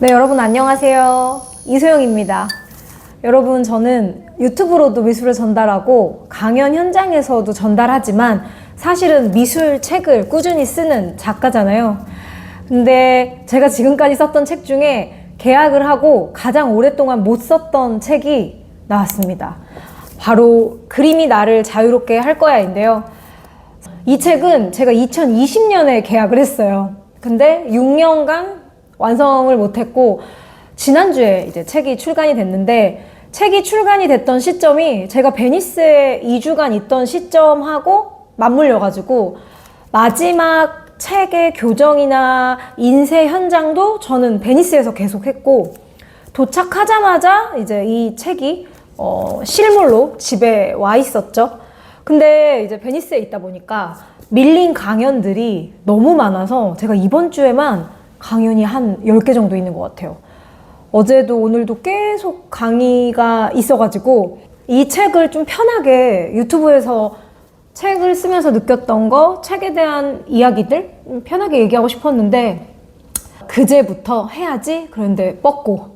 네, 여러분 안녕하세요. 이소영입니다. 여러분, 저는 유튜브로도 미술을 전달하고 강연 현장에서도 전달하지만 사실은 미술 책을 꾸준히 쓰는 작가잖아요. 근데 제가 지금까지 썼던 책 중에 계약을 하고 가장 오랫동안 못 썼던 책이 나왔습니다. 바로 그림이 나를 자유롭게 할 거야인데요. 이 책은 제가 2020년에 계약을 했어요. 근데 6년간 완성을 못했고 지난주에 이제 책이 출간이 됐는데, 책이 출간이 됐던 시점이 제가 베니스에 2주간 있던 시점하고 맞물려가지고 마지막 책의 교정이나 인쇄 현장도 저는 베니스에서 계속했고, 도착하자마자 이제 이 책이 실물로 집에 와 있었죠. 근데 이제 베니스에 있다 보니까 밀린 강연들이 너무 많아서 제가 이번 주에만 강연이 한 10개 정도 있는 것 같아요. 어제도 오늘도 계속 강의가 있어가지고 이 책을 좀 편하게 유튜브에서 책을 쓰면서 느꼈던 거, 책에 대한 이야기들 편하게 얘기하고 싶었는데, 그제부터 해야지 그런데 뻗고,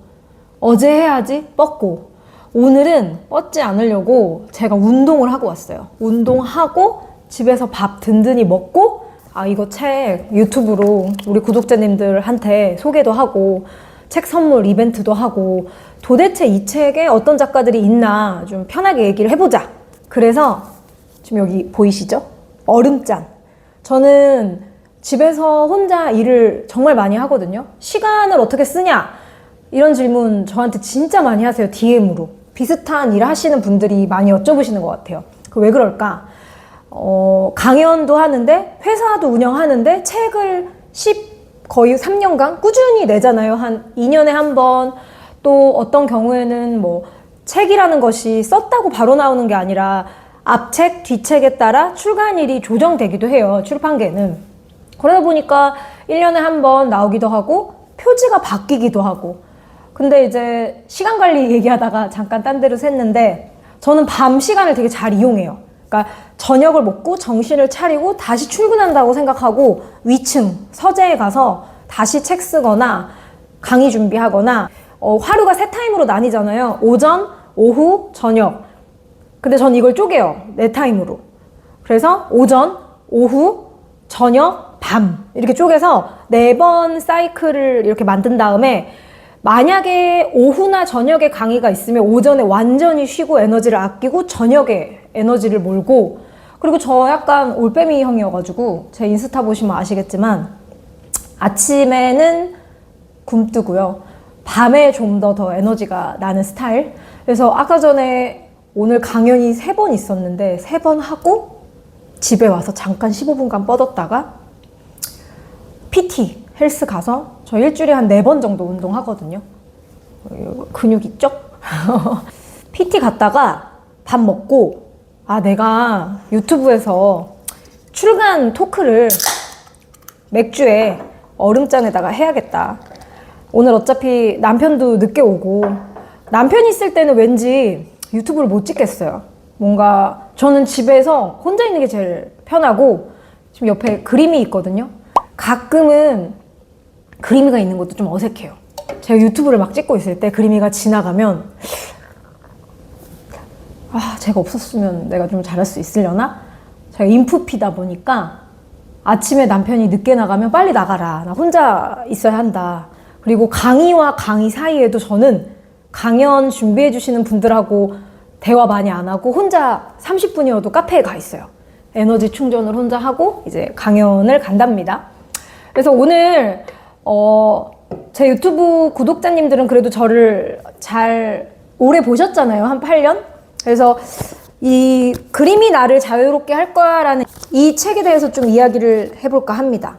어제 해야지 뻗고, 오늘은 뻗지 않으려고 제가 운동을 하고 왔어요. 운동하고 집에서 밥 든든히 먹고, 이거 책 유튜브로 우리 구독자님들한테 소개도 하고 책 선물 이벤트도 하고, 도대체 이 책에 어떤 작가들이 있나 좀 편하게 얘기를 해보자. 그래서 지금 여기 보이시죠? 얼음잔. 저는 집에서 혼자 일을 정말 많이 하거든요. 시간을 어떻게 쓰냐? 이런 질문 저한테 진짜 많이 하세요. DM으로. 비슷한 일 하시는 분들이 많이 여쭤보시는 것 같아요. 왜 그럴까? 강연도 하는데, 회사도 운영하는데, 책을 거의 3년간 꾸준히 내잖아요. 한 2년에 한 번. 또 어떤 경우에는 뭐 책이라는 것이 썼다고 바로 나오는 게 아니라 앞책, 뒤책에 따라 출간일이 조정되기도 해요. 출판계는. 그러다 보니까 1년에 한 번 나오기도 하고 표지가 바뀌기도 하고. 근데 이제 시간 관리 얘기하다가 잠깐 딴 데로 샜는데, 저는 밤 시간을 되게 잘 이용해요. 그러니까 저녁을 먹고 정신을 차리고 다시 출근한다고 생각하고 위층 서재에 가서 다시 책 쓰거나 강의 준비하거나, 하루가 세 타임으로 나뉘잖아요. 오전, 오후, 저녁. 근데 전 이걸 쪼개요. 네 타임으로. 그래서 오전, 오후, 저녁, 밤 이렇게 쪼개서 4번 사이클을 이렇게 만든 다음에, 만약에 오후나 저녁에 강의가 있으면 오전에 완전히 쉬고 에너지를 아끼고 저녁에 에너지를 몰고, 그리고 저 약간 올빼미형이어가지고 제 인스타 보시면 아시겠지만 아침에는 굼뜨고요. 밤에 좀 더 에너지가 나는 스타일. 그래서 아까 전에 오늘 강연이 3번 있었는데 3번 하고 집에 와서 잠깐 15분간 뻗었다가 PT 헬스 가서 저 일주일에 한 4번 정도 운동하거든요. 근육 있죠? PT 갔다가 밥 먹고, 내가 유튜브에서 출간 토크를 맥주에 얼음잔에다가 해야겠다. 오늘 어차피 남편도 늦게 오고, 남편이 있을 때는 왠지 유튜브를 못 찍겠어요. 뭔가 저는 집에서 혼자 있는 게 제일 편하고, 지금 옆에 그림이 있거든요. 가끔은 그림이가 있는 것도 좀 어색해요. 제가 유튜브를 막 찍고 있을 때 그림이가 지나가면 제가 없었으면 내가 좀 잘할 수 있으려나? 제가 인프피다 보니까 아침에 남편이 늦게 나가면 빨리 나가라. 나 혼자 있어야 한다. 그리고 강의와 강의 사이에도 저는 강연 준비해 주시는 분들하고 대화 많이 안 하고 혼자 30분이어도 카페에 가 있어요. 에너지 충전을 혼자 하고 이제 강연을 간답니다. 그래서 오늘 제 유튜브 구독자님들은 그래도 저를 잘 오래 보셨잖아요. 한 8년? 그래서 이 그림이 나를 자유롭게 할 거야 라는 이 책에 대해서 좀 이야기를 해볼까 합니다.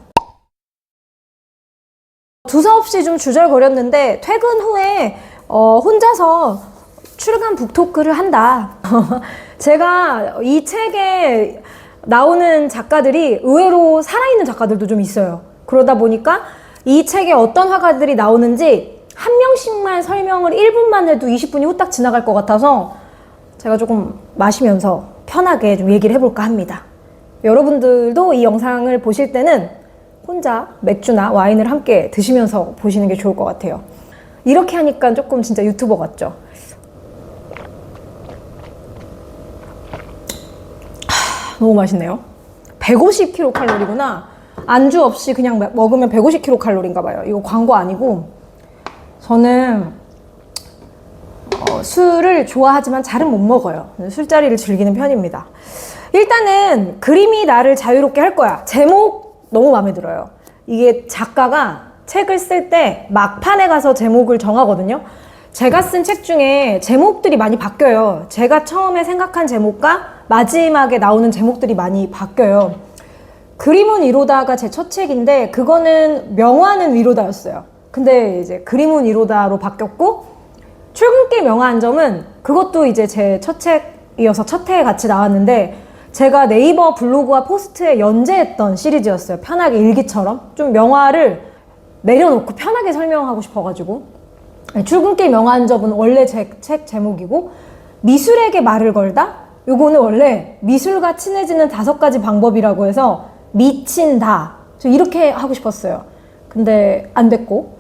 두서없이 좀 주절거렸는데 퇴근 후에 혼자서 출간 북토크를 한다. 제가 이 책에 나오는 작가들이 의외로 살아있는 작가들도 좀 있어요. 그러다 보니까 이 책에 어떤 화가들이 나오는지 한 명씩만 설명을 1분만 해도 20분이 후딱 지나갈 것 같아서 제가 조금 마시면서 편하게 좀 얘기를 해볼까 합니다. 여러분들도 이 영상을 보실 때는 혼자 맥주나 와인을 함께 드시면서 보시는 게 좋을 것 같아요. 이렇게 하니까 조금 진짜 유튜버 같죠? 너무 맛있네요. 150kcal구나. 안주 없이 그냥 먹으면 150kcal인가 봐요. 이거 광고 아니고. 저는 술을 좋아하지만 잘은 못 먹어요. 술자리를 즐기는 편입니다. 일단은 그림이 나를 자유롭게 할 거야. 제목 너무 마음에 들어요. 이게 작가가 책을 쓸 때 막판에 가서 제목을 정하거든요. 제가 쓴 책 중에 제목들이 많이 바뀌어요. 제가 처음에 생각한 제목과 마지막에 나오는 제목들이 많이 바뀌어요. 그림은 이로다가 제 첫 책인데 그거는 명화는 위로다였어요. 근데 이제 그림은 이로다로 바뀌었고, 출근길 명화 한 점은 그것도 이제 제 첫 책이어서 첫 회에 같이 나왔는데, 제가 네이버 블로그와 포스트에 연재했던 시리즈였어요. 편하게 일기처럼 좀 명화를 내려놓고 편하게 설명하고 싶어가지고. 출근길 명화 한 점은 원래 제 책 제목이고, 미술에게 말을 걸다? 요거는 원래 미술과 친해지는 5가지 방법이라고 해서 미친다. 저 이렇게 하고 싶었어요. 근데 안 됐고,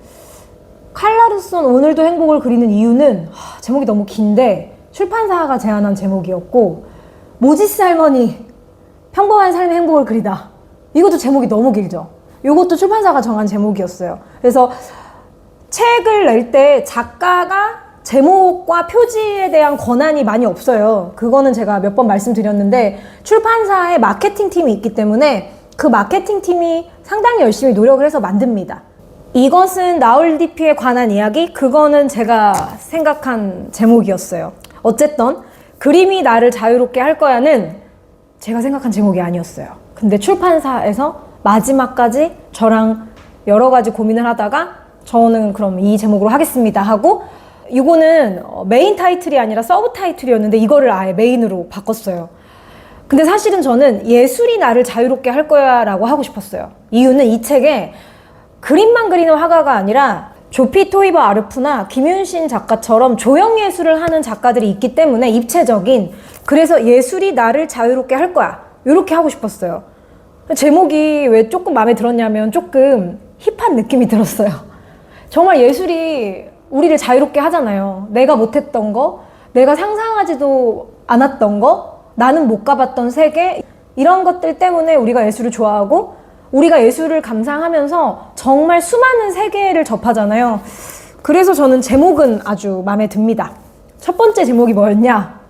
칼라르손 오늘도 행복을 그리는 이유는 제목이 너무 긴데 출판사가 제안한 제목이었고, 모지스 할머니 평범한 삶의 행복을 그리다, 이것도 제목이 너무 길죠. 이것도 출판사가 정한 제목이었어요. 그래서 책을 낼 때 작가가 제목과 표지에 대한 권한이 많이 없어요. 그거는 제가 몇 번 말씀드렸는데, 출판사에 마케팅 팀이 있기 때문에 그 마케팅 팀이 상당히 열심히 노력을 해서 만듭니다. 이것은 나홀디피에 관한 이야기? 그거는 제가 생각한 제목이었어요. 어쨌든 그림이 나를 자유롭게 할 거야는 제가 생각한 제목이 아니었어요. 근데 출판사에서 마지막까지 저랑 여러 가지 고민을 하다가 저는 그럼 이 제목으로 하겠습니다 하고, 이거는 메인 타이틀이 아니라 서브 타이틀이었는데 이거를 아예 메인으로 바꿨어요. 근데 사실은 저는 예술이 나를 자유롭게 할 거야 라고 하고 싶었어요. 이유는 이 책에 그림만 그리는 화가가 아니라 조피 토이버 아르프나 김윤신 작가처럼 조형예술을 하는 작가들이 있기 때문에 입체적인, 그래서 예술이 나를 자유롭게 할 거야, 이렇게 하고 싶었어요. 제목이 왜 조금 마음에 들었냐면 조금 힙한 느낌이 들었어요. 정말 예술이 우리를 자유롭게 하잖아요. 내가 못했던 거, 내가 상상하지도 않았던 거, 나는 못 가봤던 세계, 이런 것들 때문에 우리가 예술을 좋아하고 우리가 예술을 감상하면서 정말 수많은 세계를 접하잖아요. 그래서 저는 제목은 아주 마음에 듭니다. 첫 번째 제목이 뭐였냐?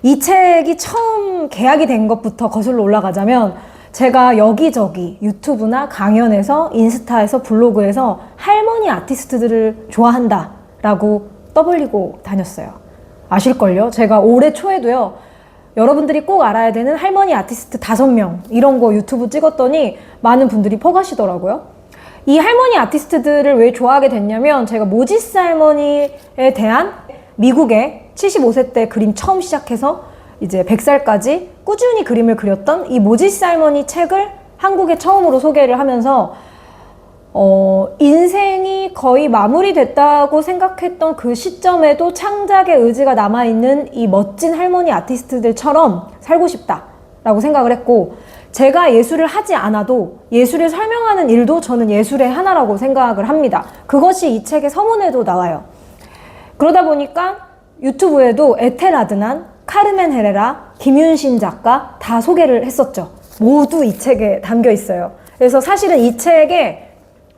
이 책이 처음 개학이 된 것부터 거슬러 올라가자면, 제가 여기저기 유튜브나 강연에서, 인스타에서, 블로그에서 할머니 아티스트들을 좋아한다 라고 떠벌리고 다녔어요. 아실걸요? 제가 올해 초에도요, 여러분들이 꼭 알아야 되는 할머니 아티스트 5명 이런 거 유튜브 찍었더니 많은 분들이 퍼가시더라고요. 이 할머니 아티스트들을 왜 좋아하게 됐냐면, 제가 모지스 할머니에 대한 미국에 75세 때 그림 처음 시작해서 이제 100살까지 꾸준히 그림을 그렸던 이 모지스 할머니 책을 한국에 처음으로 소개를 하면서 인생이 거의 마무리됐다고 생각했던 그 시점에도 창작의 의지가 남아있는 이 멋진 할머니 아티스트들처럼 살고 싶다라고 생각을 했고, 제가 예술을 하지 않아도 예술을 설명하는 일도 저는 예술의 하나라고 생각을 합니다. 그것이 이 책의 서문에도 나와요. 그러다 보니까 유튜브에도 에텔 아드난, 카르멘 헤레라, 김윤신 작가 다 소개를 했었죠. 모두 이 책에 담겨 있어요. 그래서 사실은 이 책의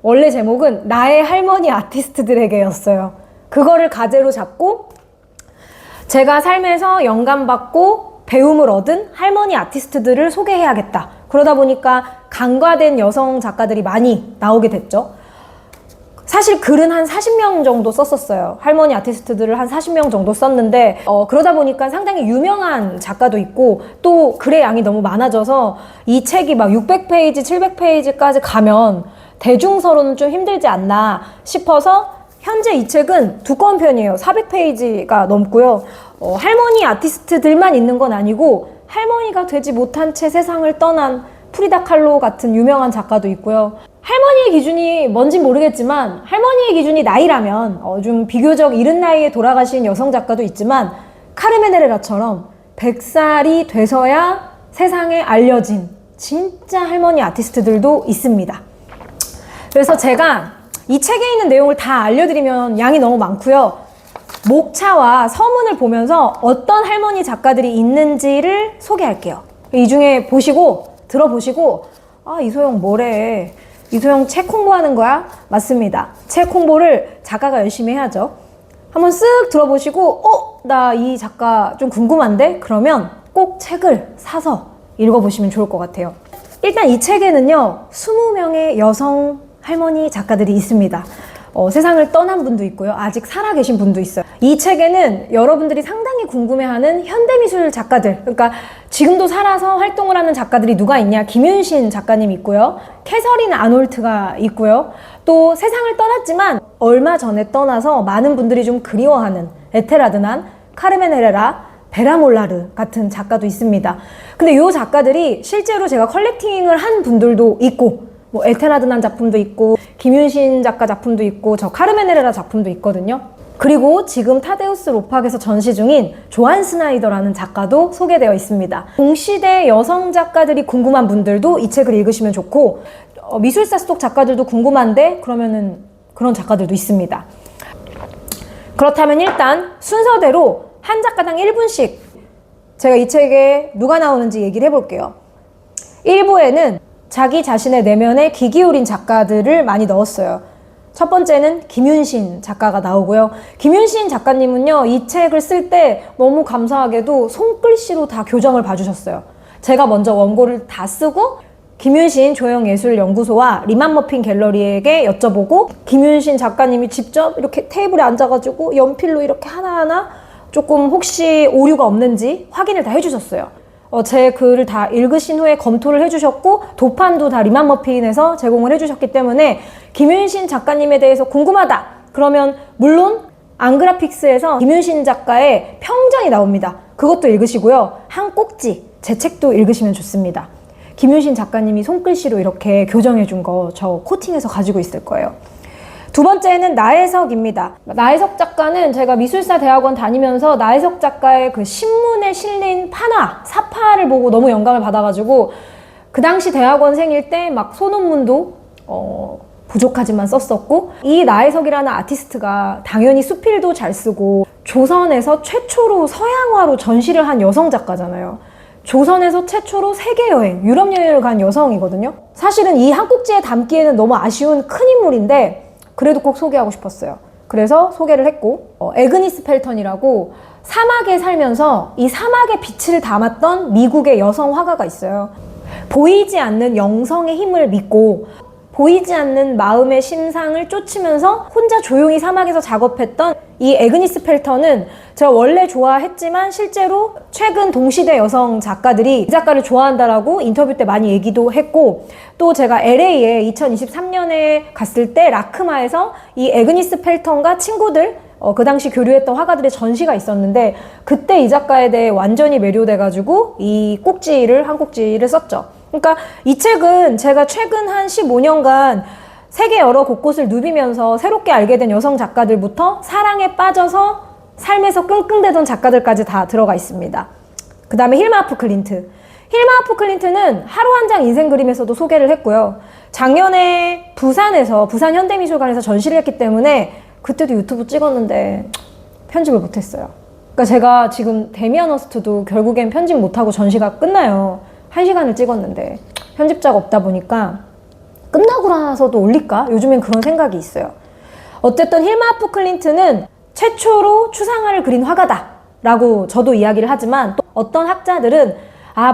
원래 제목은 나의 할머니 아티스트들에게였어요. 그거를 가제로 잡고 제가 삶에서 영감받고 배움을 얻은 할머니 아티스트들을 소개해야겠다. 그러다 보니까 간과된 여성 작가들이 많이 나오게 됐죠. 사실 글은 한 40명 정도 썼었어요. 할머니 아티스트들을 한 40명 정도 썼는데 그러다 보니까 상당히 유명한 작가도 있고, 또 글의 양이 너무 많아져서 이 책이 막 600페이지, 700페이지까지 가면 대중서로는 좀 힘들지 않나 싶어서 현재 이 책은 두꺼운 편이에요. 400페이지가 넘고요. 할머니 아티스트들만 있는 건 아니고 할머니가 되지 못한 채 세상을 떠난 프리다 칼로 같은 유명한 작가도 있고요. 할머니의 기준이 뭔진 모르겠지만 할머니의 기준이 나이라면 좀 비교적 이른 나이에 돌아가신 여성 작가도 있지만, 카르멘 헤레라처럼 100살이 돼서야 세상에 알려진 진짜 할머니 아티스트들도 있습니다. 그래서 제가 이 책에 있는 내용을 다 알려드리면 양이 너무 많고요. 목차와 서문을 보면서 어떤 할머니 작가들이 있는지를 소개할게요. 이 중에 보시고 들어보시고 아, 이소영 뭐래? 이소영 책 홍보하는 거야? 맞습니다. 책 홍보를 작가가 열심히 해야죠. 한번 쓱 들어보시고 나 이 작가 좀 궁금한데? 그러면 꼭 책을 사서 읽어보시면 좋을 것 같아요. 일단 이 책에는요 20명의 여성 할머니 작가들이 있습니다. 세상을 떠난 분도 있고요. 아직 살아계신 분도 있어요. 이 책에는 여러분들이 상당히 궁금해하는 현대미술 작가들, 그러니까 지금도 살아서 활동을 하는 작가들이 누가 있냐? 김윤신 작가님 있고요. 캐서린 아놀트가 있고요. 또 세상을 떠났지만 얼마 전에 떠나서 많은 분들이 좀 그리워하는 에테라드난, 카르멘 헤레라, 베라 몰라르 같은 작가도 있습니다. 근데 이 작가들이 실제로 제가 컬렉팅을 한 분들도 있고 뭐 에테라드난 작품도 있고 김윤신 작가 작품도 있고 저 카르멘 헤레라 작품도 있거든요. 그리고 지금 타데우스 로팍에서 전시 중인 조한 스나이더라는 작가도 소개되어 있습니다. 동시대 여성 작가들이 궁금한 분들도 이 책을 읽으시면 좋고 미술사 속 작가들도 궁금한데 그러면은 그런 작가들도 있습니다. 그렇다면 일단 순서대로 한 작가당 1분씩 제가 이 책에 누가 나오는지 얘기를 해볼게요. 1부에는 자기 자신의 내면에 귀 기울인 작가들을 많이 넣었어요. 첫 번째는 김윤신 작가가 나오고요. 김윤신 작가님은요, 이 책을 쓸 때 너무 감사하게도 손글씨로 다 교정을 봐주셨어요. 제가 먼저 원고를 다 쓰고 김윤신 조형예술연구소와 리만 머핀 갤러리에게 여쭤보고 김윤신 작가님이 직접 이렇게 테이블에 앉아가지고 연필로 이렇게 하나하나 조금 혹시 오류가 없는지 확인을 다 해주셨어요. 제 글을 다 읽으신 후에 검토를 해주셨고 도판도 다 리만 머핀에서 제공을 해주셨기 때문에 김윤신 작가님에 대해서 궁금하다 그러면 물론 앙그라픽스에서 김윤신 작가의 평전이 나옵니다. 그것도 읽으시고요. 한 꼭지 제 책도 읽으시면 좋습니다. 김윤신 작가님이 손글씨로 이렇게 교정해준 거 저 코팅해서 가지고 있을 거예요. 두 번째는 나혜석입니다. 나혜석 작가는 제가 미술사 대학원 다니면서 나혜석 작가의 그 신문에 실린 판화, 사파를 보고 너무 영감을 받아가지고 그 당시 대학원생일 때 막 소논문도 부족하지만 썼었고 이 나혜석이라는 아티스트가 당연히 수필도 잘 쓰고 조선에서 최초로 서양화로 전시를 한 여성 작가잖아요. 조선에서 최초로 세계여행, 유럽 여행을 간 여성이거든요. 사실은 이 한 꼭지에 담기에는 너무 아쉬운 큰 인물인데 그래도 꼭 소개하고 싶었어요. 그래서 소개를 했고 에그니스 펠턴이라고 사막에 살면서 이 사막의 빛을 담았던 미국의 여성 화가가 있어요. 보이지 않는 영성의 힘을 믿고 보이지 않는 마음의 심상을 쫓으면서 혼자 조용히 사막에서 작업했던 이 에그니스 펠턴은 제가 원래 좋아했지만 실제로 최근 동시대 여성 작가들이 이 작가를 좋아한다라고 인터뷰 때 많이 얘기도 했고 또 제가 LA에 2023년에 갔을 때 라크마에서 이 에그니스 펠턴과 친구들 그 당시 교류했던 화가들의 전시가 있었는데 그때 이 작가에 대해 완전히 매료돼가지고 이 꼭지를 한 꼭지를 썼죠. 그러니까 이 책은 제가 최근 한 15년간 세계 여러 곳곳을 누비면서 새롭게 알게 된 여성 작가들부터 사랑에 빠져서 삶에서 끙끙대던 작가들까지 다 들어가 있습니다. 그 다음에 힐마 아프 클린트. 힐마 아프 클린트는 하루 한 장 인생 그림에서도 소개를 했고요. 작년에 부산에서 부산 현대미술관에서 전시를 했기 때문에 그때도 유튜브 찍었는데 편집을 못했어요. 그러니까 제가 지금 데미안 허스트도 결국엔 편집 못하고 전시가 끝나요. 1시간을 찍었는데 편집자가 없다 보니까 끝나고 나서도 올릴까? 요즘엔 그런 생각이 있어요. 어쨌든 힐마 아프 클린트는 최초로 추상화를 그린 화가다 라고 저도 이야기를 하지만 또 어떤 학자들은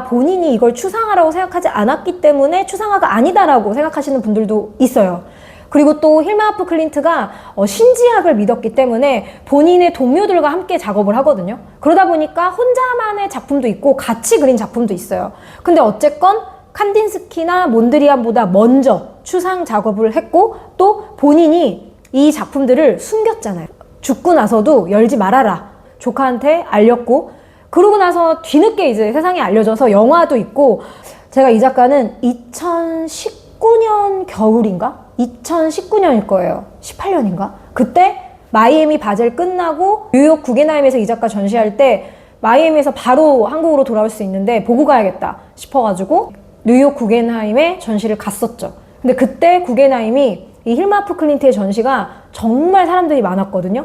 본인이 이걸 추상화라고 생각하지 않았기 때문에 추상화가 아니다라고 생각하시는 분들도 있어요. 그리고 또 힐마 아프 클린트가 신지학을 믿었기 때문에 본인의 동료들과 함께 작업을 하거든요. 그러다 보니까 혼자만의 작품도 있고 같이 그린 작품도 있어요. 근데 어쨌건 칸딘스키나 몬드리안보다 먼저 추상 작업을 했고 또 본인이 이 작품들을 숨겼잖아요. 죽고 나서도 열지 말아라 조카한테 알렸고 그러고 나서 뒤늦게 이제 세상에 알려져서 영화도 있고 제가 이 작가는 2019년 겨울인가? 2019년일 거예요. 18년인가? 그때 마이애미 바젤 끝나고 뉴욕 구겐하임에서 이 작가 전시할 때 마이애미에서 바로 한국으로 돌아올 수 있는데 보고 가야겠다 싶어가지고 뉴욕 구겐하임에 전시를 갔었죠. 근데 그때 구겐하임이 이 힐마프 클린트의 전시가 정말 사람들이 많았거든요.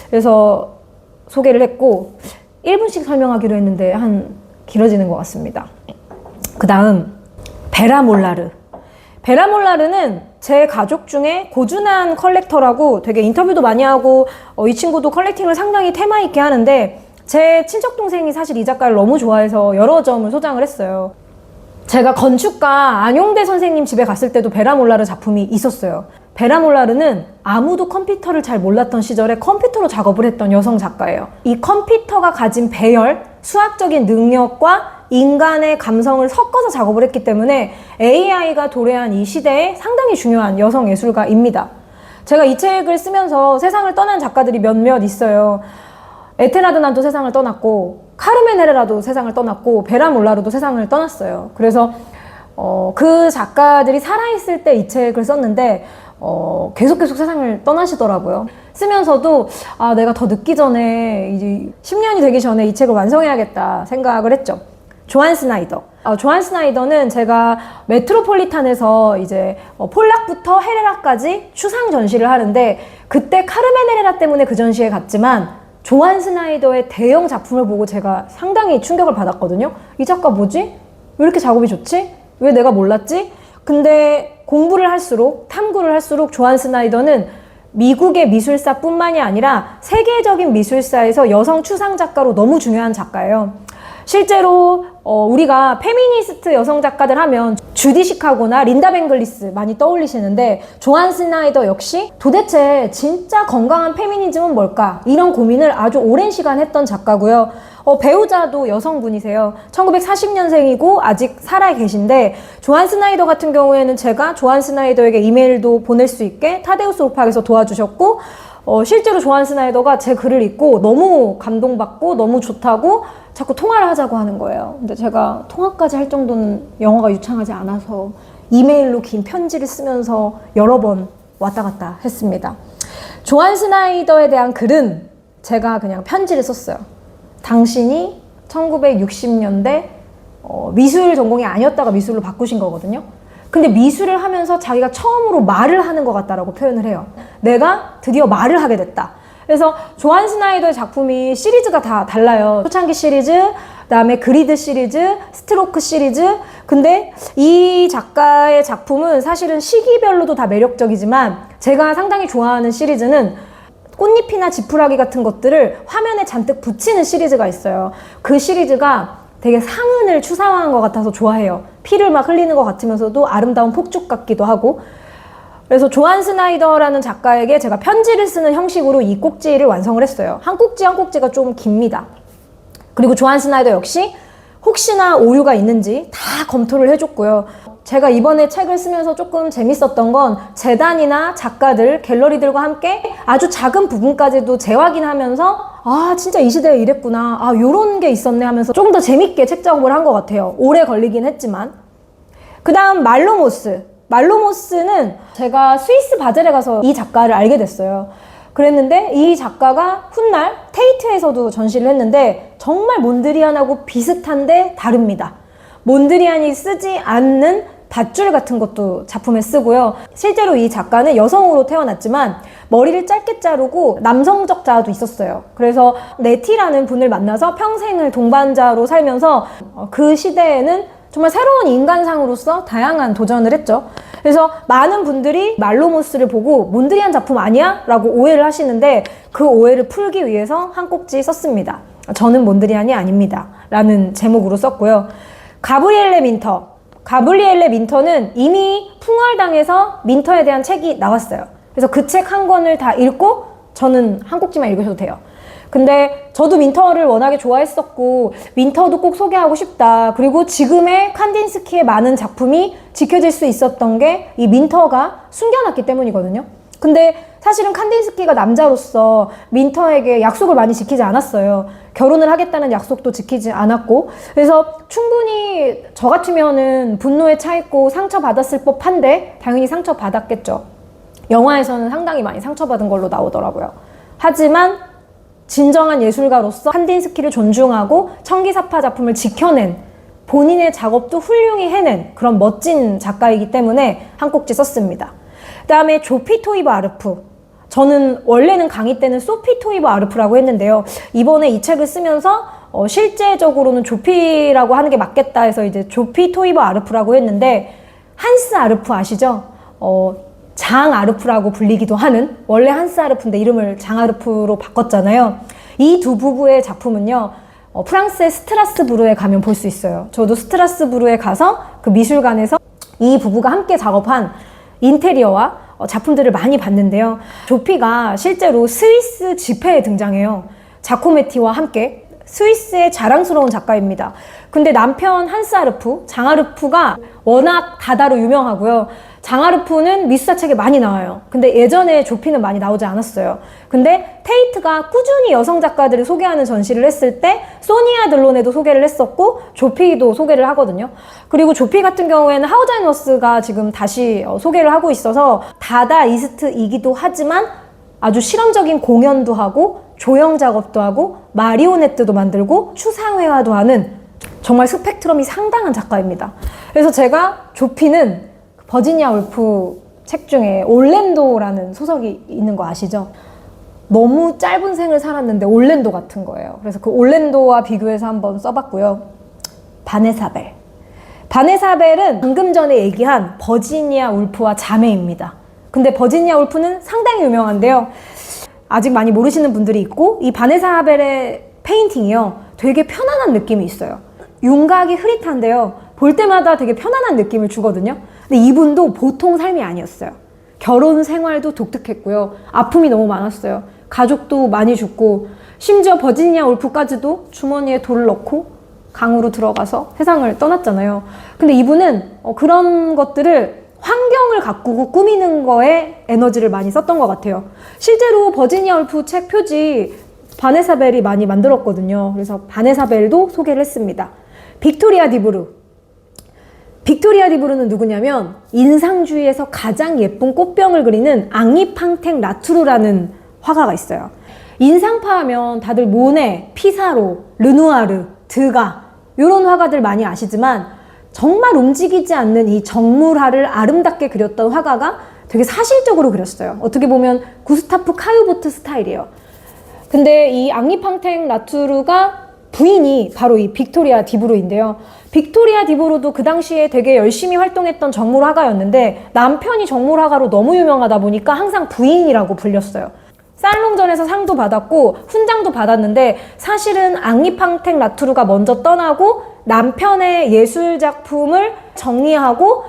그래서 소개를 했고 1분씩 설명하기로 했는데 길어지는 것 같습니다. 그 다음 베라 몰라르. 베라 몰라르는 제 가족 중에 고준한 컬렉터라고 되게 인터뷰도 많이 하고 이 친구도 컬렉팅을 상당히 테마 있게 하는데 제 친척 동생이 사실 이 작가를 너무 좋아해서 여러 점을 소장을 했어요. 제가 건축가 안용대 선생님 집에 갔을 때도 베라 몰라르 작품이 있었어요. 베라 몰라르는 아무도 컴퓨터를 잘 몰랐던 시절에 컴퓨터로 작업을 했던 여성 작가예요. 이 컴퓨터가 가진 배열, 수학적인 능력과 인간의 감성을 섞어서 작업을 했기 때문에 AI가 도래한 이 시대에 상당히 중요한 여성 예술가입니다. 제가 이 책을 쓰면서 세상을 떠난 작가들이 몇몇 있어요. 에테나드난도 세상을 떠났고 카르멘 헤레라도 세상을 떠났고 베라 몰라르도 세상을 떠났어요. 그래서 그 작가들이 살아있을 때 이 책을 썼는데 계속 세상을 떠나시더라고요. 쓰면서도 내가 더 늦기 전에 이제 10년이 되기 전에 이 책을 완성해야겠다 생각을 했죠. 조한 스나이더. 조한 스나이더는 제가 메트로폴리탄에서 이제 폴락부터 헤레라까지 추상 전시를 하는데 그때 카르멘 헤레라 때문에 그 전시에 갔지만 조한 스나이더의 대형 작품을 보고 제가 상당히 충격을 받았거든요. 이 작가 뭐지? 왜 이렇게 작업이 좋지? 왜 내가 몰랐지? 근데 공부를 할수록, 탐구를 할수록 조한 스나이더는 미국의 미술사뿐만이 아니라 세계적인 미술사에서 여성 추상 작가로 너무 중요한 작가예요. 실제로 우리가 페미니스트 여성 작가들 하면 주디 시카고나 린다 뱅글리스 많이 떠올리시는데 조한 스나이더 역시 도대체 진짜 건강한 페미니즘은 뭘까? 이런 고민을 아주 오랜 시간 했던 작가고요. 배우자도 여성분이세요. 1940년생이고 아직 살아 계신데 조한 스나이더 같은 경우에는 제가 조한 스나이더에게 이메일도 보낼 수 있게 타데우스 오팍에서 도와주셨고 실제로 조한 스나이더가 제 글을 읽고 너무 감동받고 너무 좋다고 자꾸 통화를 하자고 하는 거예요. 근데 제가 통화까지 할 정도는 영어가 유창하지 않아서 이메일로 긴 편지를 쓰면서 여러 번 왔다 갔다 했습니다. 조한 스나이더에 대한 글은 제가 그냥 편지를 썼어요. 당신이 1960년대 미술 전공이 아니었다가 미술로 바꾸신 거거든요. 근데 미술을 하면서 자기가 처음으로 말을 하는 것 같다라고 표현을 해요. 내가 드디어 말을 하게 됐다. 그래서 조한 스나이더의 작품이 시리즈가 다 달라요. 초창기 시리즈, 그다음에 그리드 시리즈, 스트로크 시리즈. 근데 이 작가의 작품은 사실은 시기별로도 다 매력적이지만 제가 상당히 좋아하는 시리즈는 꽃잎이나 지푸라기 같은 것들을 화면에 잔뜩 붙이는 시리즈가 있어요. 그 시리즈가 되게 상흔을 추상화한 것 같아서 좋아해요. 피를 막 흘리는 것 같으면서도 아름다운 폭죽 같기도 하고. 그래서 조한 스나이더라는 작가에게 제가 편지를 쓰는 형식으로 이 꼭지를 완성을 했어요. 한 꼭지 한 꼭지가 좀 깁니다. 그리고 조한 스나이더 역시 혹시나 오류가 있는지 다 검토를 해줬고요. 제가 이번에 책을 쓰면서 조금 재밌었던 건 재단이나 작가들, 갤러리들과 함께 아주 작은 부분까지도 재확인하면서 진짜 이 시대에 이랬구나, 요런 게 있었네 하면서 조금 더 재밌게 책 작업을 한 것 같아요. 오래 걸리긴 했지만. 그 다음 말로모스는 제가 스위스 바젤에 가서 이 작가를 알게 됐어요. 그랬는데 이 작가가 훗날 테이트에서도 전시를 했는데 정말 몬드리안하고 비슷한데 다릅니다. 몬드리안이 쓰지 않는 밧줄 같은 것도 작품에 쓰고요. 실제로 이 작가는 여성으로 태어났지만 머리를 짧게 자르고 남성적 자아도 있었어요. 그래서 네티라는 분을 만나서 평생을 동반자로 살면서 그 시대에는 정말 새로운 인간상으로서 다양한 도전을 했죠. 그래서 많은 분들이 말로모스를 보고 몬드리안 작품 아니야? 라고 오해를 하시는데 그 오해를 풀기 위해서 한 꼭지 썼습니다. 저는 몬드리안이 아닙니다. 라는 제목으로 썼고요. 가브리엘레 민터는 이미 풍월당에서 민터에 대한 책이 나왔어요. 그래서 그 책 한 권을 다 읽고 저는 한 꼭지만 읽으셔도 돼요. 근데 저도 민터를 워낙에 좋아했었고 민터도 꼭 소개하고 싶다. 그리고 지금의 칸딘스키의 많은 작품이 지켜질 수 있었던 게 이 민터가 숨겨놨기 때문이거든요. 근데 사실은 칸딘스키가 남자로서 민터에게 약속을 많이 지키지 않았어요. 결혼을 하겠다는 약속도 지키지 않았고, 그래서 충분히 저 같으면은 분노에 차 있고 상처받았을 법한데 당연히 상처받았겠죠. 영화에서는 상당히 많이 상처받은 걸로 나오더라고요. 하지만 진정한 예술가로서 칸딘스키를 존중하고 청기사파 작품을 지켜낸, 본인의 작업도 훌륭히 해낸 그런 멋진 작가이기 때문에 한 꼭지 썼습니다. 그다음에 조피 토이버 아르프. 저는 원래는 강의 때는 소피 토이버 아르프라고 했는데요. 이번에 이 책을 쓰면서 실제적으로는 조피라고 하는 게 맞겠다 해서 이제 조피 토이버 아르프라고 했는데, 한스 아르프 아시죠? 장 아르프라고 불리기도 하는, 원래 한스 아르프인데 이름을 장 아르프로 바꿨잖아요. 이 두 부부의 작품은요, 프랑스의 스트라스부르에 가면 볼 수 있어요. 저도 스트라스부르에 가서 그 미술관에서 이 부부가 함께 작업한 인테리어와 작품들을 많이 봤는데요. 조피가 실제로 스위스 집회에 등장해요. 자코메티와 함께. 스위스의 자랑스러운 작가입니다. 근데 남편 한스 아르프, 장 아르프가 워낙 다다로 유명하고요. 장 아르프는 미술사 책에 많이 나와요. 근데 예전에 조피는 많이 나오지 않았어요. 근데 테이트가 꾸준히 여성 작가들을 소개하는 전시를 했을 때 소니아 들론에도 소개를 했었고, 조피도 소개를 하거든요. 그리고 조피 같은 경우에는 하우자이너스가 지금 다시 소개를 하고 있어서 다다이스트이기도 하지만 아주 실험적인 공연도 하고 조형 작업도 하고 마리오네트도 만들고 추상회화도 하는 정말 스펙트럼이 상당한 작가입니다. 그래서 제가 조피는 버지니아 울프 책 중에 올랜도라는 소설이 있는 거 아시죠? 너무 짧은 생을 살았는데 올랜도 같은 거예요. 그래서 그 올랜도와 비교해서 한번 써봤고요. 바네사벨. 바네사벨은 방금 전에 얘기한 버지니아 울프와 자매입니다. 근데 버지니아 울프는 상당히 유명한데요. 아직 많이 모르시는 분들이 있고, 이 바네사벨의 페인팅이요, 되게 편안한 느낌이 있어요. 윤곽이 흐릿한데요, 볼 때마다 되게 편안한 느낌을 주거든요. 근데 이분도 보통 삶이 아니었어요. 결혼 생활도 독특했고요. 아픔이 너무 많았어요. 가족도 많이 죽고, 심지어 버지니아 울프까지도 주머니에 돌을 넣고 강으로 들어가서 세상을 떠났잖아요. 근데 이분은 그런 것들을 환경을 가꾸고 꾸미는 거에 에너지를 많이 썼던 것 같아요. 실제로 버지니아 울프 책 표지 바네사벨이 많이 만들었거든요. 그래서 바네사벨도 소개를 했습니다. 빅토리아 디브르. 빅토리아 디브르는 누구냐면 인상주의에서 가장 예쁜 꽃병을 그리는 앙리 팡텍 라투르라는 화가가 있어요. 인상파 하면 다들 모네, 피사로, 르누아르, 드가 이런 화가들 많이 아시지만, 정말 움직이지 않는 이 정물화를 아름답게 그렸던 화가가 되게 사실적으로 그렸어요. 어떻게 보면 구스타프 카유보트 스타일이에요. 근데 이 앙리 팡텍 라투르가 부인이 바로 이 빅토리아 디브르인데요. 빅토리아 디브르도 그 당시에 되게 열심히 활동했던 정물화가였는데, 남편이 정물화가로 너무 유명하다 보니까 항상 부인이라고 불렸어요. 살롱전에서 상도 받았고 훈장도 받았는데, 사실은 앙리 팡텍 라투르가 먼저 떠나고 남편의 예술 작품을 정리하고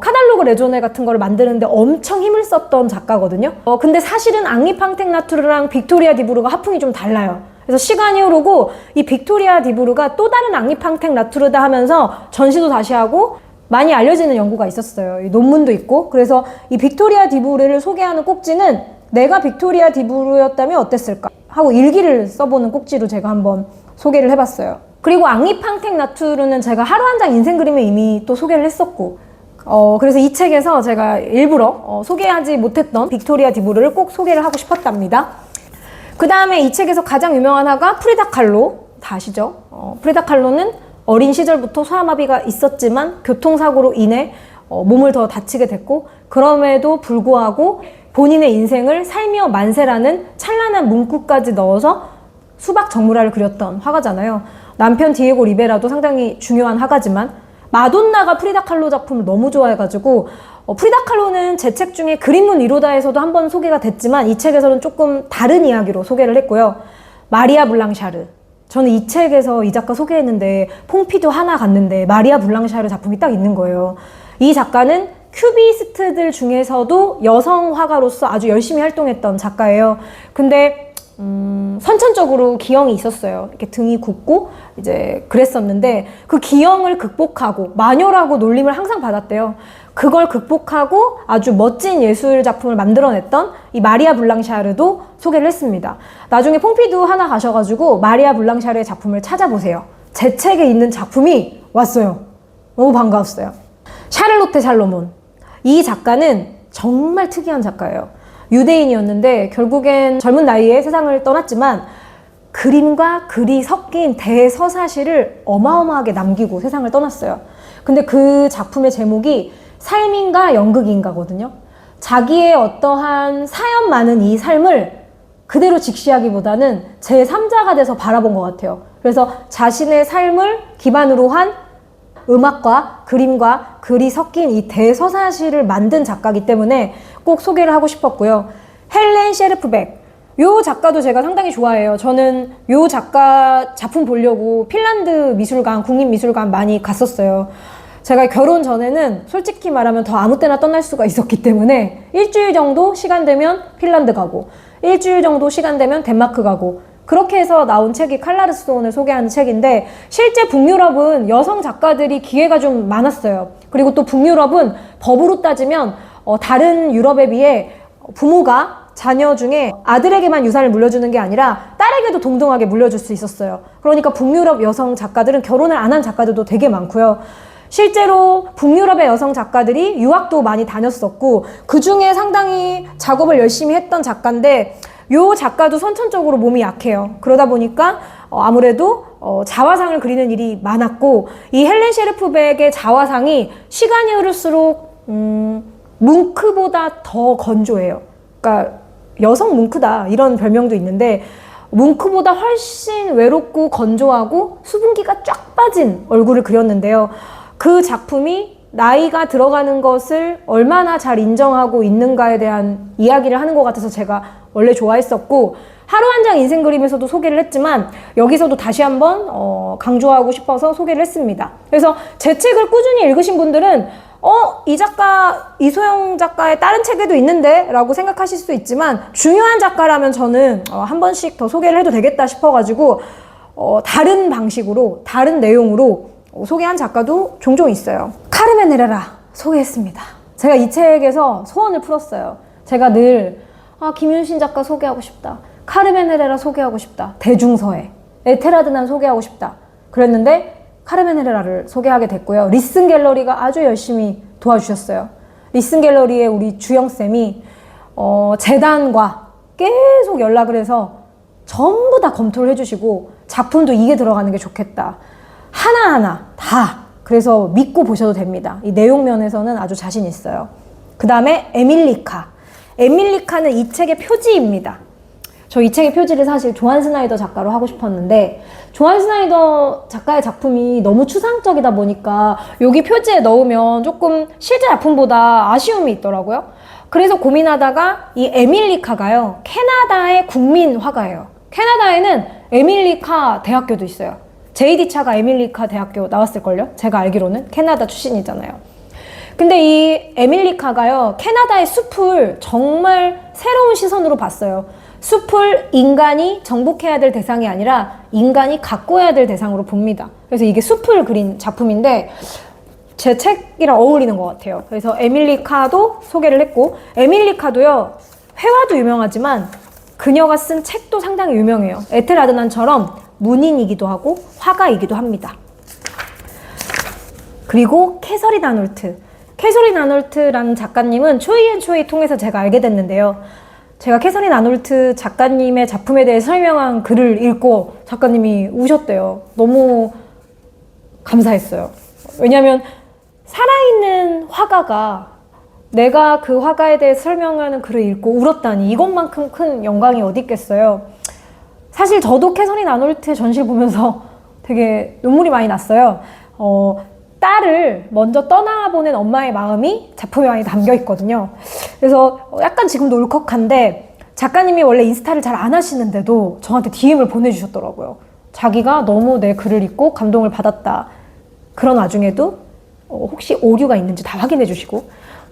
카달로그 레조네 같은 걸 만드는데 엄청 힘을 썼던 작가거든요. 근데 사실은 앙리 팡텍 라투르랑 빅토리아 디브르가 하풍이 좀 달라요. 그래서 시간이 흐르고 이 빅토리아 디브르가 또 다른 앙리 팡텍 라투르다 하면서 전시도 다시 하고 많이 알려지는 연구가 있었어요. 이 논문도 있고. 그래서 이 빅토리아 디브르를 소개하는 꼭지는 내가 빅토리아 디브르였다면 어땠을까 하고 일기를 써보는 꼭지로 제가 한번 소개를 해봤어요. 그리고 앙리 팡텍 라투르는 제가 하루 한 장 인생 그림에 이미 또 소개를 했었고, 그래서 이 책에서 제가 일부러 소개하지 못했던 빅토리아 디브르를 꼭 소개를 하고 싶었답니다. 그 다음에 이 책에서 가장 유명한 화가 프리다 칼로. 다 아시죠? 프리다 칼로는 어린 시절부터 소아마비가 있었지만 교통사고로 인해 몸을 더 다치게 됐고, 그럼에도 불구하고 본인의 인생을 살며 만세라는 찬란한 문구까지 넣어서 수박 정물화를 그렸던 화가잖아요. 남편 디에고 리베라도 상당히 중요한 화가지만, 마돈나가 프리다 칼로 작품을 너무 좋아해가지고 프리다 칼로는 제 책 중에 그림문 이로다에서도 한번 소개가 됐지만 이 책에서는 조금 다른 이야기로 소개를 했고요. 마리아 블랑샤르. 저는 이 책에서 이 작가 소개했는데 퐁피두 하나 갔는데 마리아 블랑샤르 작품이 딱 있는 거예요. 이 작가는 큐비스트들 중에서도 여성 화가로서 아주 열심히 활동했던 작가예요. 근데 선천적으로 기형이 있었어요. 이렇게 등이 굽고 이제 그랬었는데, 그 기형을 극복하고 마녀라고 놀림을 항상 받았대요. 그걸 극복하고 아주 멋진 예술 작품을 만들어냈던 이 마리아 블랑샤르도 소개를 했습니다. 나중에 퐁피두 하나 가셔가지고 마리아 블랑샤르의 작품을 찾아보세요. 제 책에 있는 작품이 왔어요. 너무 반가웠어요. 샤를로테 살로몬. 이 작가는 정말 특이한 작가예요. 유대인이었는데 결국엔 젊은 나이에 세상을 떠났지만 그림과 글이 섞인 대서사시를 어마어마하게 남기고 세상을 떠났어요. 근데 그 작품의 제목이 삶인가 연극인가거든요. 자기의 어떠한 사연 많은 이 삶을 그대로 직시하기보다는 제3자가 돼서 바라본 것 같아요. 그래서 자신의 삶을 기반으로 한 음악과 그림과 글이 섞인 이 대서사시를 만든 작가이기 때문에 꼭 소개를 하고 싶었고요. 헬렌 셰르프백. 요 작가도 제가 상당히 좋아해요. 저는 요 작가 작품 보려고 핀란드 미술관, 국립미술관 많이 갔었어요. 제가 결혼 전에는 솔직히 말하면 더 아무 때나 떠날 수가 있었기 때문에 일주일 정도 시간 되면 핀란드 가고 일주일 정도 시간 되면 덴마크 가고 그렇게 해서 나온 책이 칼라르스온을 소개하는 책인데 실제 북유럽은 여성 작가들이 기회가 좀 많았어요. 그리고 또 북유럽은 법으로 따지면 다른 유럽에 비해 부모가 자녀 중에 아들에게만 유산을 물려주는 게 아니라 딸에게도 동등하게 물려줄 수 있었어요. 그러니까 북유럽 여성 작가들은 결혼을 안 한 작가들도 되게 많고요. 실제로 북유럽의 여성 작가들이 유학도 많이 다녔었고 그 중에 상당히 작업을 열심히 했던 작가인데 요 작가도 선천적으로 몸이 약해요. 그러다 보니까 아무래도 자화상을 그리는 일이 많았고 이 헬렌 셰르프백의 자화상이 시간이 흐를수록 뭉크보다 더 건조해요. 그러니까 여성 뭉크다 이런 별명도 있는데 뭉크보다 훨씬 외롭고 건조하고 수분기가 쫙 빠진 얼굴을 그렸는데요. 그 작품이 나이가 들어가는 것을 얼마나 잘 인정하고 있는가에 대한 이야기를 하는 것 같아서 제가 원래 좋아했었고 하루 한 장 인생 그림에서도 소개를 했지만 여기서도 다시 한번 강조하고 싶어서 소개를 했습니다. 그래서 제 책을 꾸준히 읽으신 분들은 이 작가 이소영 작가의 다른 책에도 있는데 라고 생각하실 수 있지만 중요한 작가라면 저는 한 번씩 더 소개를 해도 되겠다 싶어가지고 다른 방식으로 다른 내용으로 소개한 작가도 종종 있어요. 카르멘 헤레라 소개했습니다. 제가 이 책에서 소원을 풀었어요. 제가 늘 김윤신 작가 소개하고 싶다. 카르멘 헤레라 소개하고 싶다. 대중서예. 에테라드난 소개하고 싶다. 그랬는데 카르멘 헤레라를 소개하게 됐고요. 리슨 갤러리가 아주 열심히 도와주셨어요. 리슨 갤러리의 우리 주영쌤이 재단과 계속 연락을 해서 전부 다 검토를 해주시고 작품도 이게 들어가는 게 좋겠다. 하나하나 다 그래서 믿고 보셔도 됩니다. 이 내용 면에서는 아주 자신 있어요. 그 다음에 에밀리카. 에밀리카는 이 책의 표지입니다. 저 이 책의 표지를 사실 조한 스나이더 작가로 하고 싶었는데 조한 스나이더 작가의 작품이 너무 추상적이다 보니까 여기 표지에 넣으면 조금 실제 작품보다 아쉬움이 있더라고요. 그래서 고민하다가 이 에밀리카가요. 캐나다의 국민 화가예요. 캐나다에는 에밀리카 대학교도 있어요. 제이디 차가 에밀리카 대학교 나왔을걸요? 제가 알기로는 캐나다 출신이잖아요. 근데 이 에밀리카가요. 캐나다의 숲을 정말 새로운 시선으로 봤어요. 숲을 인간이 정복해야 될 대상이 아니라 인간이 가꿔야 될 대상으로 봅니다. 그래서 이게 숲을 그린 작품인데 제 책이랑 어울리는 것 같아요. 그래서 에밀리카도 소개를 했고 에밀리카도요. 회화도 유명하지만 그녀가 쓴 책도 상당히 유명해요. 에텔 아드난처럼 문인이기도 하고 화가이기도 합니다. 그리고 캐서린 아놀트. 캐서린 아놀트라는 작가님은 초이 앤 초이 통해서 제가 알게 됐는데요. 제가 캐서린 아놀트 작가님의 작품에 대해 설명한 글을 읽고 작가님이 우셨대요. 너무 감사했어요. 왜냐하면 살아있는 화가가 내가 그 화가에 대해 설명하는 글을 읽고 울었다니 이것만큼 큰 영광이 어디 있겠어요. 사실 저도 캐서린 아놀트의 전시를 보면서 되게 눈물이 많이 났어요. 딸을 먼저 떠나보낸 엄마의 마음이 작품에 많이 담겨 있거든요. 그래서 약간 지금도 울컥한데 작가님이 원래 인스타를 잘 안 하시는데도 저한테 DM을 보내주셨더라고요. 자기가 너무 내 글을 읽고 감동을 받았다. 그런 와중에도 혹시 오류가 있는지 다 확인해 주시고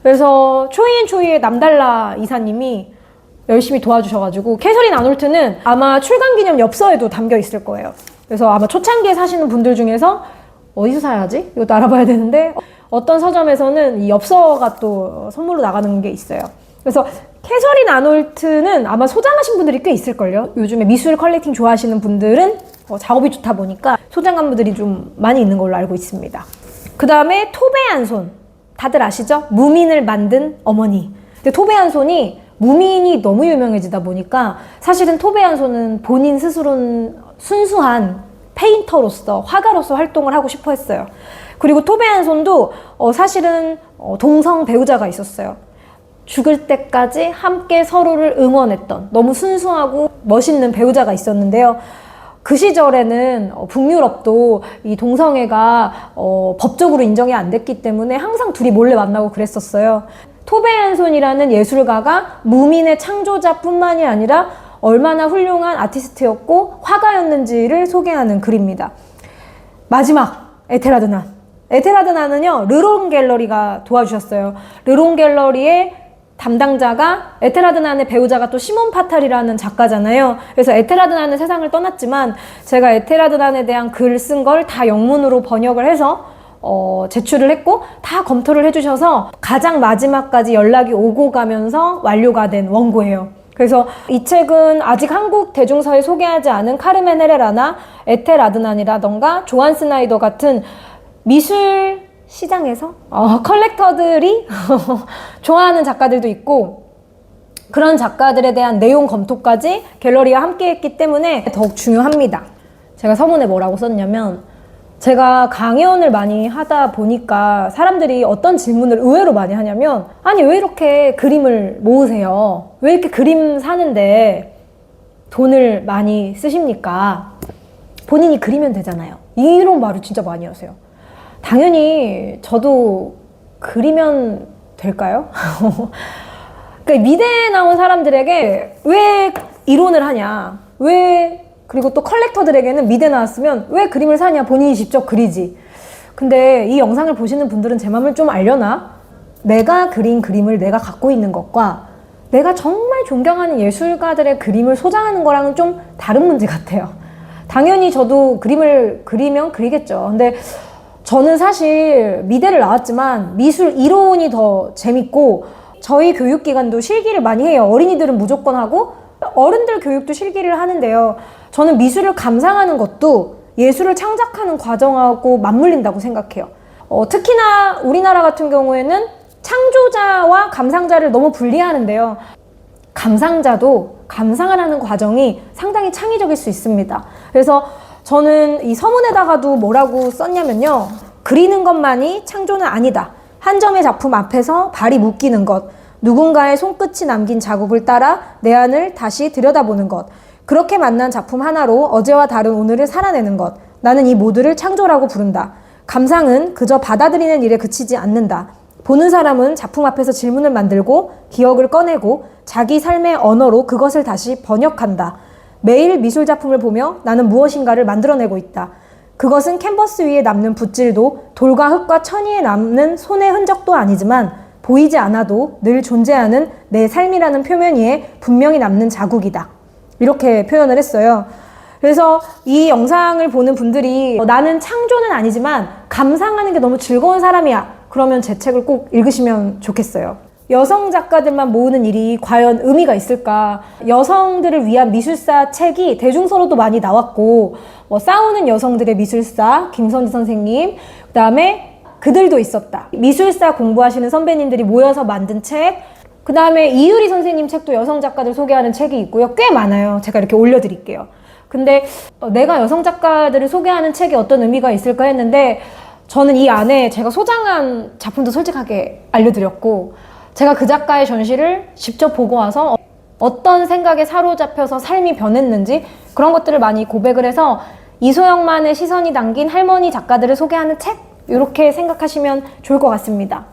그래서 초이앤초이의 남달라 이사님이 열심히 도와주셔가지고 캐서린 아놀트는 아마 출간기념 엽서에도 담겨 있을 거예요. 그래서 아마 초창기에 사시는 분들 중에서 어디서 사야지? 이것도 알아봐야 되는데 어떤 서점에서는 이 엽서가 또 선물로 나가는 게 있어요. 그래서 캐서린 아놀트는 아마 소장하신 분들이 꽤 있을걸요. 요즘에 미술 컬렉팅 좋아하시는 분들은 작업이 좋다 보니까 소장한 분들이 좀 많이 있는 걸로 알고 있습니다. 그 다음에 토베 안손. 다들 아시죠? 무민을 만든 어머니. 근데 토베 안손이 무민이 너무 유명해지다 보니까 사실은 토베 안손은 본인 스스로는 순수한 페인터로서 화가로서 활동을 하고 싶어 했어요. 그리고 토베 안손도 사실은 동성 배우자가 있었어요. 죽을 때까지 함께 서로를 응원했던 너무 순수하고 멋있는 배우자가 있었는데요. 그 시절에는 북유럽도 이 동성애가 법적으로 인정이 안 됐기 때문에 항상 둘이 몰래 만나고 그랬었어요. 토베 얀손이라는 예술가가 무민의 창조자뿐만이 아니라 얼마나 훌륭한 아티스트였고 화가였는지를 소개하는 글입니다. 마지막, 에테라드난. 에테라드난은요, 르롱 갤러리가 도와주셨어요. 르롱 갤러리의 담당자가 에테라드난의 배우자가 또 시몬 파탈이라는 작가잖아요. 그래서 에테라드난은 세상을 떠났지만 제가 에테라드난에 대한 글 쓴 걸 다 영문으로 번역을 해서 제출을 했고 다 검토를 해주셔서 가장 마지막까지 연락이 오고 가면서 완료가 된 원고예요. 그래서 이 책은 아직 한국 대중서에 소개하지 않은 카르멘 헤레라나 에테라드난이라던가 조한 스나이더 같은 미술 시장에서 컬렉터들이 좋아하는 작가들도 있고 그런 작가들에 대한 내용 검토까지 갤러리와 함께 했기 때문에 더욱 중요합니다. 제가 서문에 뭐라고 썼냐면 제가 강연을 많이 하다 보니까 사람들이 어떤 질문을 의외로 많이 하냐면 아니 왜 이렇게 그림을 모으세요? 왜 이렇게 그림 사는데 돈을 많이 쓰십니까? 본인이 그리면 되잖아요. 이런 말을 진짜 많이 하세요. 당연히 저도 그리면 될까요? 그러니까 미대에 나온 사람들에게 왜 이론을 하냐? 그리고 또 컬렉터들에게는 미대 나왔으면 왜 그림을 사냐? 본인이 직접 그리지. 근데 이 영상을 보시는 분들은 제 마음을 좀 알려나? 내가 그린 그림을 내가 갖고 있는 것과 내가 정말 존경하는 예술가들의 그림을 소장하는 거랑은 좀 다른 문제 같아요. 당연히 저도 그림을 그리면 그리겠죠. 근데 저는 사실 미대를 나왔지만 미술 이론이 더 재밌고 저희 교육기관도 실기를 많이 해요. 어린이들은 무조건 하고 어른들 교육도 실기를 하는데요. 저는 미술을 감상하는 것도 예술을 창작하는 과정하고 맞물린다고 생각해요. 특히나 우리나라 같은 경우에는 창조자와 감상자를 너무 분리하는데요. 감상자도 감상을 하는 과정이 상당히 창의적일 수 있습니다. 그래서 저는 이 서문에다가도 뭐라고 썼냐면요. 그리는 것만이 창조는 아니다. 한 점의 작품 앞에서 발이 묶이는 것. 누군가의 손끝이 남긴 자국을 따라 내 안을 다시 들여다보는 것. 그렇게 만난 작품 하나로 어제와 다른 오늘을 살아내는 것. 나는 이 모두를 창조라고 부른다. 감상은 그저 받아들이는 일에 그치지 않는다. 보는 사람은 작품 앞에서 질문을 만들고 기억을 꺼내고 자기 삶의 언어로 그것을 다시 번역한다. 매일 미술 작품을 보며 나는 무엇인가를 만들어내고 있다. 그것은 캔버스 위에 남는 붓질도 돌과 흙과 천이에 남는 손의 흔적도 아니지만 보이지 않아도 늘 존재하는 내 삶이라는 표면 위에 분명히 남는 자국이다. 이렇게 표현을 했어요. 그래서 이 영상을 보는 분들이 나는 창조는 아니지만 감상하는 게 너무 즐거운 사람이야. 그러면 제 책을 꼭 읽으시면 좋겠어요. 여성 작가들만 모으는 일이 과연 의미가 있을까? 여성들을 위한 미술사 책이 대중서로도 많이 나왔고 싸우는 여성들의 미술사 김선지 선생님 그 다음에 그들도 있었다. 미술사 공부하시는 선배님들이 모여서 만든 책 그 다음에 이유리 선생님 책도 여성 작가들 소개하는 책이 있고요. 꽤 많아요. 제가 이렇게 올려드릴게요. 근데 내가 여성 작가들을 소개하는 책이 어떤 의미가 있을까 했는데 저는 이 안에 제가 소장한 작품도 솔직하게 알려드렸고 제가 그 작가의 전시를 직접 보고 와서 어떤 생각에 사로잡혀서 삶이 변했는지 그런 것들을 많이 고백을 해서 이소영만의 시선이 담긴 할머니 작가들을 소개하는 책? 이렇게 생각하시면 좋을 것 같습니다.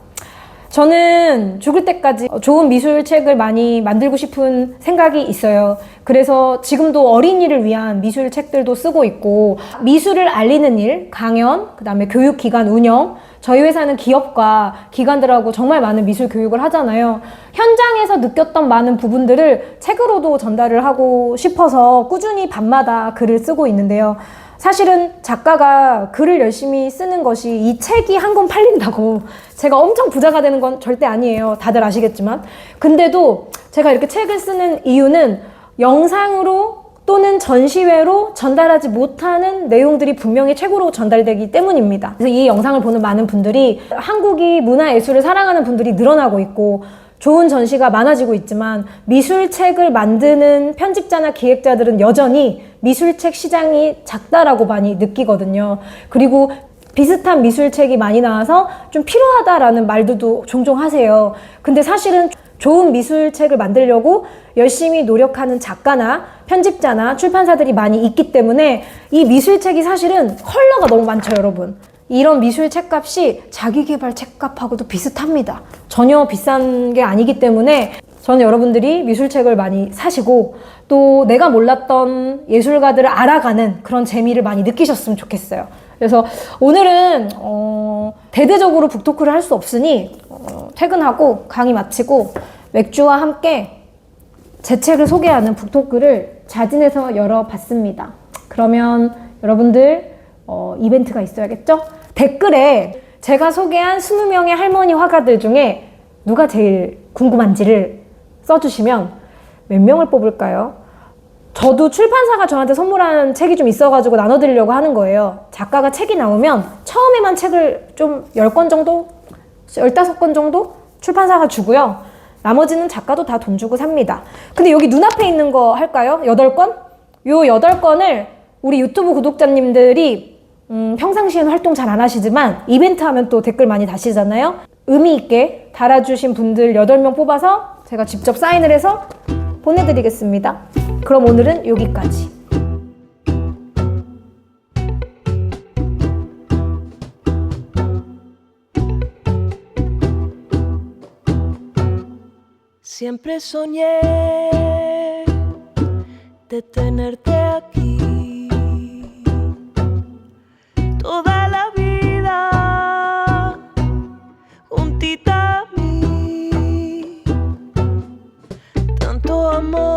저는 죽을 때까지 좋은 미술책을 많이 만들고 싶은 생각이 있어요. 그래서 지금도 어린이를 위한 미술책들도 쓰고 있고 미술을 알리는 일, 강연, 그 다음에 교육기관 운영 저희 회사는 기업과 기관들하고 정말 많은 미술 교육을 하잖아요. 현장에서 느꼈던 많은 부분들을 책으로도 전달을 하고 싶어서 꾸준히 밤마다 글을 쓰고 있는데요. 사실은 작가가 글을 열심히 쓰는 것이 이 책이 한 권 팔린다고 제가 엄청 부자가 되는 건 절대 아니에요. 다들 아시겠지만. 근데도 제가 이렇게 책을 쓰는 이유는 영상으로 또는 전시회로 전달하지 못하는 내용들이 분명히 책으로 전달되기 때문입니다. 그래서 이 영상을 보는 많은 분들이 한국이 문화예술을 사랑하는 분들이 늘어나고 있고 좋은 전시가 많아지고 있지만 미술책을 만드는 편집자나 기획자들은 여전히 미술책 시장이 작다라고 많이 느끼거든요. 그리고 비슷한 미술책이 많이 나와서 좀 필요하다라는 말들도 종종 하세요. 근데 사실은 좋은 미술책을 만들려고 열심히 노력하는 작가나 편집자나 출판사들이 많이 있기 때문에 이 미술책이 사실은 컬러가 너무 많죠, 여러분. 이런 미술 책값이 자기계발 책값하고도 비슷합니다. 전혀 비싼 게 아니기 때문에 저는 여러분들이 미술책을 많이 사시고 또 내가 몰랐던 예술가들을 알아가는 그런 재미를 많이 느끼셨으면 좋겠어요. 그래서 오늘은 대대적으로 북토크를 할 수 없으니 퇴근하고 강의 마치고 맥주와 함께 제 책을 소개하는 북토크를 자진해서 열어봤습니다. 그러면 여러분들 이벤트가 있어야겠죠? 댓글에 제가 소개한 20명의 할머니 화가들 중에 누가 제일 궁금한지를 써주시면 몇 명을 뽑을까요? 저도 출판사가 저한테 선물한 책이 좀 있어가지고 나눠드리려고 하는 거예요. 작가가 책이 나오면 처음에만 책을 좀 10권 정도? 15권 정도? 출판사가 주고요. 나머지는 작가도 다 돈 주고 삽니다. 근데 여기 눈앞에 있는 거 할까요? 8권? 요 8권을 우리 유튜브 구독자님들이 평상시에는 활동 잘 안 하시지만 이벤트 하면 또 댓글 많이 다시잖아요. 의미 있게 달아주신 분들 8명 뽑아서 제가 직접 사인을 해서 보내드리겠습니다. 그럼 오늘은 여기까지. Siempre soñé de tenerte aquí toda la vida juntita a mí, tanto amor